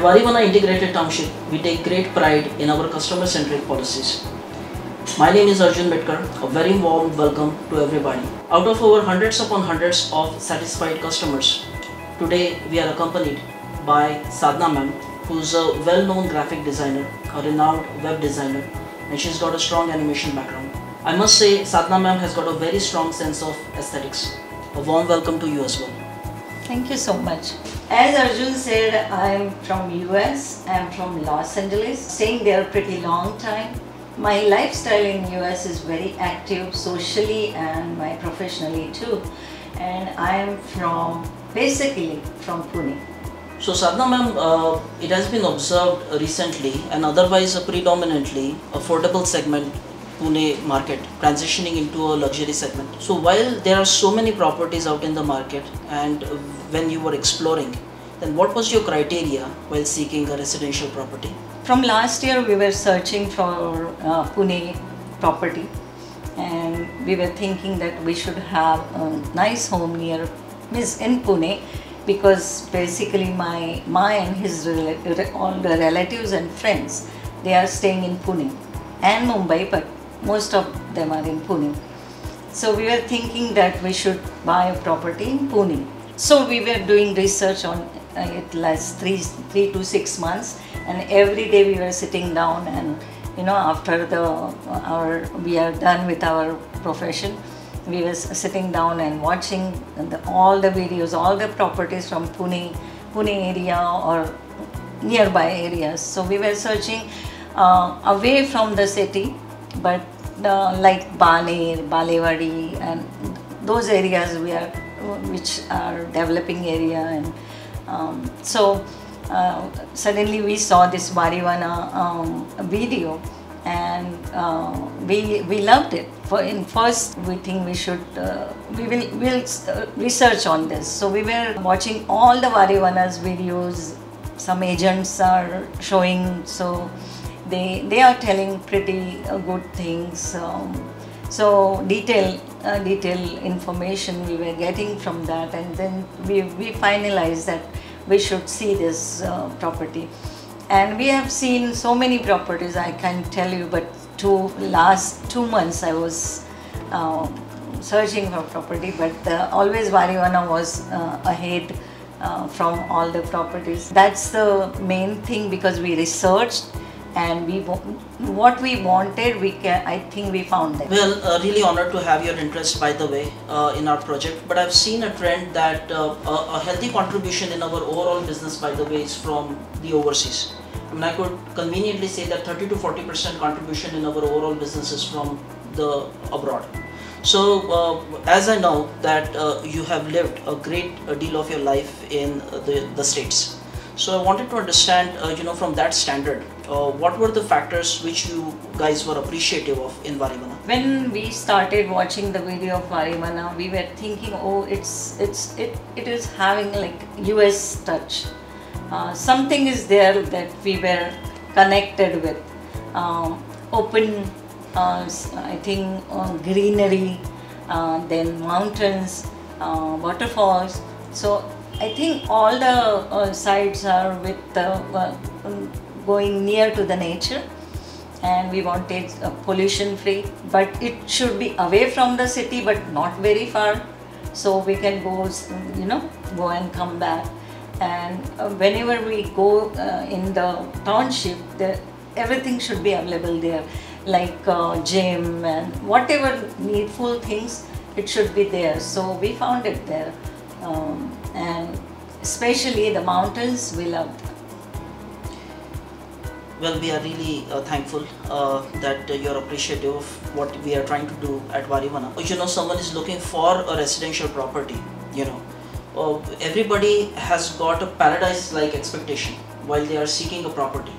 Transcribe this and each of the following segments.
Varivana Integrated Township, we take great pride in our customer-centric policies. My name is Arjun Metkar. A very warm welcome to everybody. Out of our hundreds upon hundreds of satisfied customers, today we are accompanied by Sadhna ma'am, who's a well-known graphic designer, a renowned web designer, and she's got a strong animation background. I must say Sadhna ma'am has got a very strong sense of aesthetics. A warm welcome to you as well. Thank you so much. As Arjun said, I am from US. I am from Los Angeles, staying there a pretty long time. My lifestyle in US is very active socially and my professionally too. And I am basically from Pune. So Sadhna ma'am, it has been observed recently and otherwise a predominantly affordable segment Pune market transitioning into a luxury segment. So while there are so many properties out in the market, and when you were exploring, then what was your criteria while seeking a residential property? From last year we were searching for Pune property, and we were thinking that we should have a nice home in Pune, because basically my and his all the relatives and friends, they are staying in Pune and Mumbai, but most of them are in Pune. So we were thinking that we should buy a property in Pune. So we were doing research on it last 3 to 6 months, and every day we were sitting down, and after we are done with our profession, we were sitting down and watching all the videos, all the properties from Pune area or nearby areas. So we were searching away from the city, but like Baner, Balewadi, and those areas which are developing area. And suddenly we saw this Varivana video, and we loved it. First we think we'll research on this. So we were watching all the Varivana's videos. Some agents are showing, so they are telling pretty good things. So detailed information we were getting from that, and then we finalized that we should see this property. And we have seen so many properties, I can't tell you, but last 2 months I was searching for property, but always Varivana was ahead from all the properties. That's the main thing, because we researched, and what we wanted, I think we found that. Well, really honored to have your interest, by the way, in our project. But I've seen a trend that a healthy contribution in our overall business, by the way, is from the overseas. I mean, I could conveniently say that 30 to 40% contribution in our overall business is from the abroad. So, as I know that you have lived a great deal of your life in the States. So I wanted to understand, from that standard, what were the factors which you guys were appreciative of in Varivana? When we started watching the video of Varivana, we were thinking, oh, it is having like US touch. Something is there that we were connected with. Open, I think, greenery, then mountains, waterfalls. So I think all the sites are with going near to the nature, and we wanted pollution free, but it should be away from the city but not very far, so we can go and come back. And whenever we go in the township, everything should be available there, like gym and whatever needful things, it should be there. So we found it there. And especially the mountains, we loved. Well, we are really thankful that you're appreciative of what we are trying to do at Varivana. Someone is looking for a residential property, everybody has got a paradise-like expectation while they are seeking a property.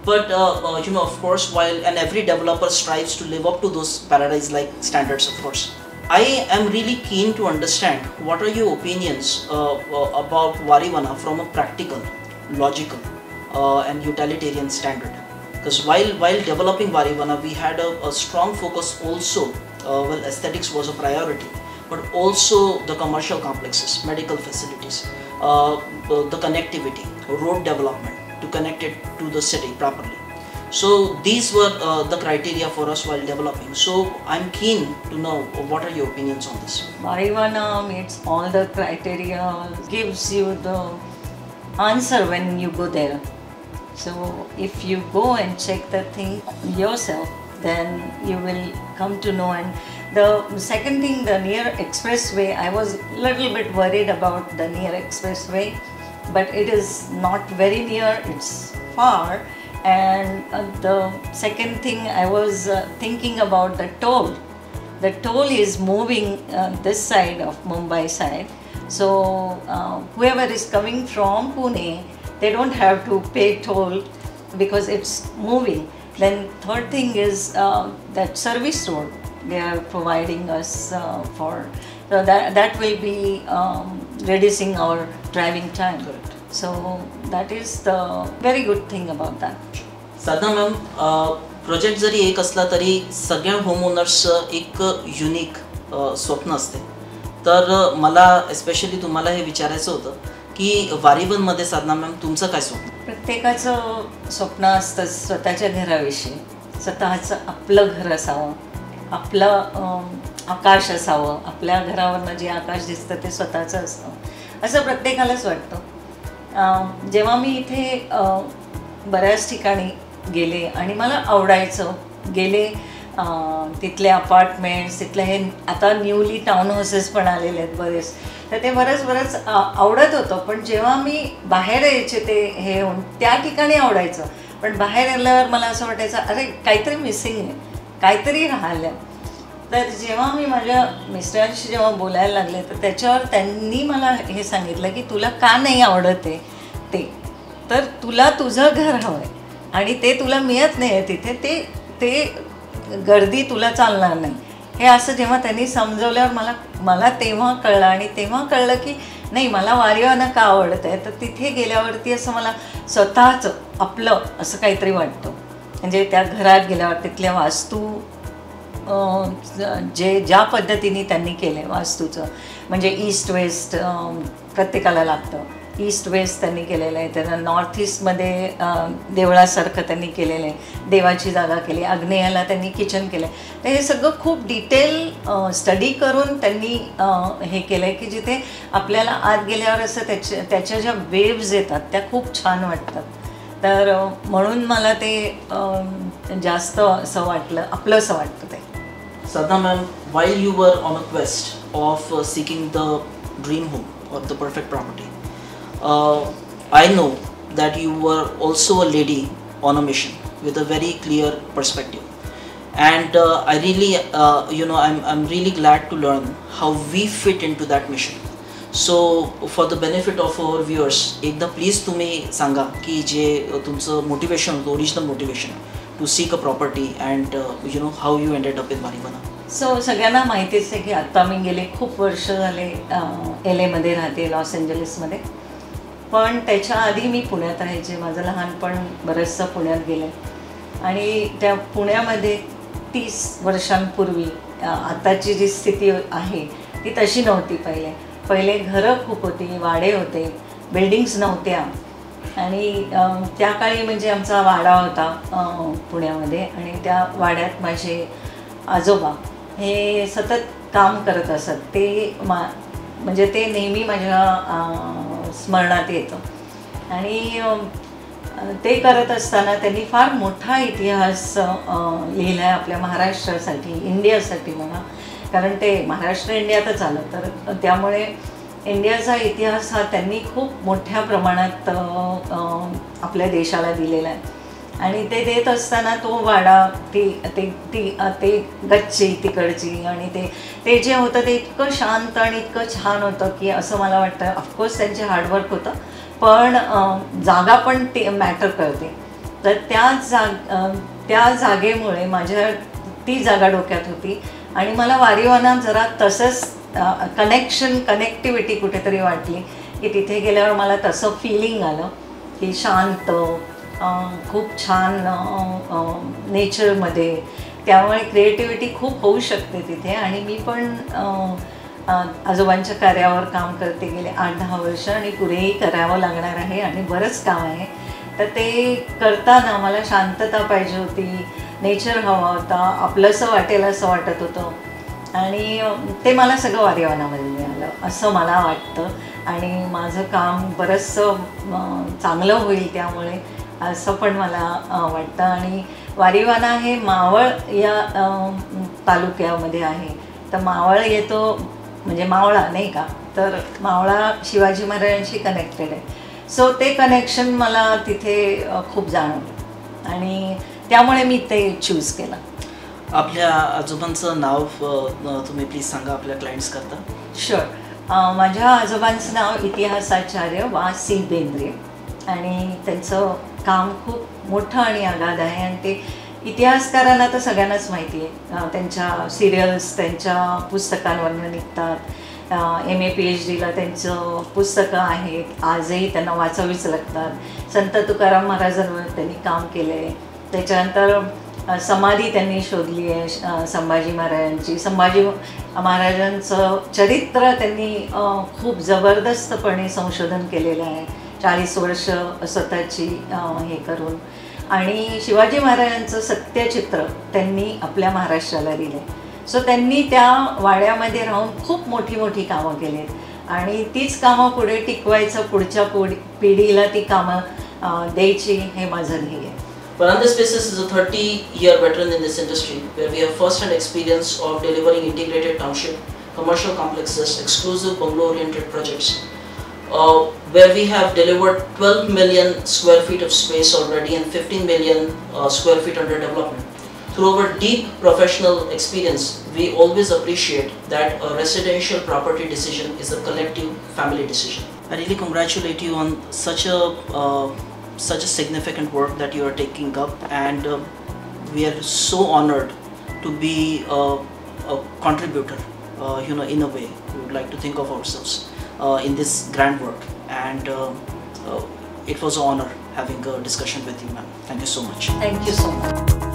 But of course, and every developer strives to live up to those paradise-like standards, of course. I am really keen to understand what are your opinions about Varivana from a practical, logical, and utilitarian standard. Because while developing Varivana, we had a strong focus also. Aesthetics was a priority, but also the commercial complexes, medical facilities, the connectivity, road development. to connect it to the city properly. So these were the criteria for us while developing. So I'm keen to know what are your opinions on this. Varivana meets all the criteria, gives you the answer when you go there. So if you go and check the thing yourself, then you will come to know. And the second thing, the near expressway, I was a little bit worried about the near expressway, but it is not very near, it's far. And the second thing, I was thinking about the toll. The toll is moving this side of Mumbai side. So whoever is coming from Pune, they don't have to pay toll because it's moving. Then third thing is that service road they are providing us for. So that will be reducing our driving time. Correct. So that is the very good thing about that. Sadhana ma'am, project जरी एक असला तरी सगळ्या होमओनर्सचं एक unique स्वप्न असते. तर मला एस्पेशली तुम्हाला हे विचारायचं होतं की वारीवनमध्ये साधना मॅम तुमचं काय स्वप्न? प्रत्येकाचं स्वप्न असतं स्वतःच्या घराविषयी, स्वतःचं आपलं घर असावं, आपलं आकाश असावं, आपल्या घरावरनं जे आकाश दिसतं ते स्वतःचं असावं असं प्रत्येकालाच वाटतं. जेव्हा मी इथे बऱ्याच ठिकाणी गेले आणि मला आवडायचं, गेले तिथले अपार्टमेंट्स, तिथले हे आता न्यूली टाउन हाऊसेस पण आलेले आहेत बरेच, तर ते बरंच आवडत होतं. पण जेव्हा मी बाहेर यायचे ते हे होऊन त्या ठिकाणी आवडायचं, पण बाहेर आल्यावर मला असं वाटायचं अरे काहीतरी मिसिंग आहे, काहीतरी राहिलं. तर जेव्हा मी माझ्या मिस्टरांशी जेव्हा बोलायला लागले तर त्याच्यावर त्यांनी मला हे सांगितलं की तुला का नाही आवडत आहे ते, तर तुला तुझं घर हवं आहे आणि ते तुला मिळत नाही आहे तिथे, ते गर्दी तुला चालणार नाही. हे असं जेव्हा त्यांनी समजवल्यावर मला तेव्हा कळलं. आणि तेव्हा कळलं की नाही, मला वारीवाना का आवडतं आहे, तर तिथे गेल्यावरती असं मला स्वतःचं आपलं असं काहीतरी वाटतं. म्हणजे त्या घरात गेल्यावर तिथल्या वास्तू ज्या पद्धतीने त्यांनी केलं आहे वास्तूचं, म्हणजे ईस्ट वेस्ट प्रत्येकाला लागतं. ईस्ट वेस्ट त्यांनी केलेलं आहे. त्यांना नॉर्थ ईस्टमध्ये देवळासारखं त्यांनी केलेलं आहे, देवाची जागा केली, आग्नेयाला त्यांनी किचन केलं आहे. तर हे सगळं खूप डिटेल स्टडी करून त्यांनी हे केलं आहे की जिथे आपल्याला आत गेल्यावर असं त्याच्या ज्या वेव्ज येतात त्या खूप छान वाटतात. तर म्हणून मला ते जास्त असं वाटलं, आपलंसं वाटतं ते. Sadhana ma'am, while you were on a quest of seeking the dream home or the perfect property, I know that you were also a lady on a mission with a very clear perspective, and I really, I'm really glad to learn how we fit into that mission. So for the benefit of our viewers, एकदा please तुम्ही सांगा की जे तुमचं motivation होतं, original motivation to seek a property and how you ended up in Varivana. सो सगळ्यांना माहितीच आहे की आत्ता मी गेले खूप वर्ष झाले LA मध्ये राहते, लॉस एंजलिसमध्ये. पण त्याच्या आधी मी पुण्यात आहे, जे माझं लहानपण बरंचसं पुण्यात गेलं. आणि त्या पुण्यामध्ये 30 वर्षांपूर्वी आताची जी स्थिती आहे ती तशी नव्हती. पहिले घरं खूप होती, वाडे होते, बिल्डिंग्स नव्हत्या. आणि त्या काळी म्हणजे आमचा वाडा होता पुण्यामध्ये, आणि त्या वाड्यात माझे आजोबा हे सतत काम करत असत. ते म्हणजे ते नेहमी माझ्या स्मरणात येतं. आणि ते करत असताना त्यांनी फार मोठा इतिहास लिहिला आहे आपल्या महाराष्ट्रासाठी, इंडियासाठी म्हणा, कारण ते महाराष्ट्र इंडियातच आलं. तर त्यामुळे इंडियाचा इतिहास हा त्यांनी खूप मोठ्या प्रमाणात आपल्या देशाला दिलेला आहे. आणि ते देत असताना तो वाडा, ते गच्ची तिकडची, आणि ते जे होतं ते इतकं शांत आणि इतकं छान होतं की असं मला वाटतं. ऑफकोर्स त्यांचे हार्डवर्क होतं, पण जागा पण ते मॅटर करते. तर त्या जागेमुळे माझ्या ती जागा डोक्यात होती. आणि मला वारीवाना जरा तसंच कनेक्टिव्हिटी कुठेतरी वाटली की तिथे गेल्यावर मला तसं फिलिंग आलं की शांत, खूप छान नेचरमध्ये. त्यामुळे क्रिएटिव्हिटी खूप होऊ शकते तिथे. आणि मी पण आजोबांच्या कार्यावर काम करते गेले 8-10 वर्ष, आणि पुढेही करावं लागणार आहे, आणि बरंच काम आहे. तर ते करताना मला शांतता पाहिजे होती, नेचर हवा होता, आपलंसं वाटेल असं वाटत होतं आणि ते मला सगळं वारेवनामध्ये मिळालं असं मला वाटतं. आणि माझं काम बरंचसं चांगलं होईल त्यामुळे असं पण मला वाटतं. आणि वारीवाना हे मावळ या तालुक्यामध्ये आहे. तर मावळ येतो म्हणजे मावळा नाही का, तर मावळा शिवाजी महाराजांशी कनेक्टेड आहे. सो ते कनेक्शन मला तिथे खूप जाणवलं आणि त्यामुळे मी ते चूज केलं. आपल्या आजोबांचं नाव तुम्ही प्लीज सांगा आपल्या क्लायंट्स करता. शुअर. माझ्या आजोबांचं नाव इतिहासाचार्य वा सी बेंद्रे आणि त्यांचं काम खूप मोठं आणि अगाध आहे आणि ते इतिहासकारांना तर सगळ्यांनाच माहिती आहे. त्यांच्या सिरियल्स त्यांच्या पुस्तकांवरनं निघतात. MA PhDला त्यांचं पुस्तकं आहेत, आजही त्यांना वाचावीच लागतात. संत तुकाराम महाराजांवर त्यांनी काम केलं आहे. त्याच्यानंतर समाधी त्यांनी शोधली आहे संभाजी महाराजांची. संभाजी महाराजांचं चरित्र त्यांनी खूप जबरदस्तपणे संशोधन केलेलं आहे, 40 वर्ष स्वतःची हे करून. आणि शिवाजी महाराजांचं सत्यचित्र त्यांनी आपल्या महाराष्ट्राला दिलं आहे. सो त्यांनी त्या वाड्यामध्ये राहून खूप मोठी मोठी कामं केली आहेत आणि तीच कामं पुढे टिकवायचं, पुढच्या पिढीला ती कामं द्यायची हे माझं ध्येय आहे. Fernandez Spaces is a 30-year veteran in this industry where we have first-hand experience of delivering integrated township, commercial complexes, exclusive bungalow-oriented projects, where we have delivered 12 million square feet of space already and 15 million square feet under development. Through our deep professional experience, we always appreciate that a residential property decision is a collective family decision. I really congratulate you on such a significant work that you are taking up, and we are so honored to be a contributor, in a way. We would like to think of ourselves in this grand work, and it was an honor having a discussion with you, ma'am. Thank you so much. Thank you so much.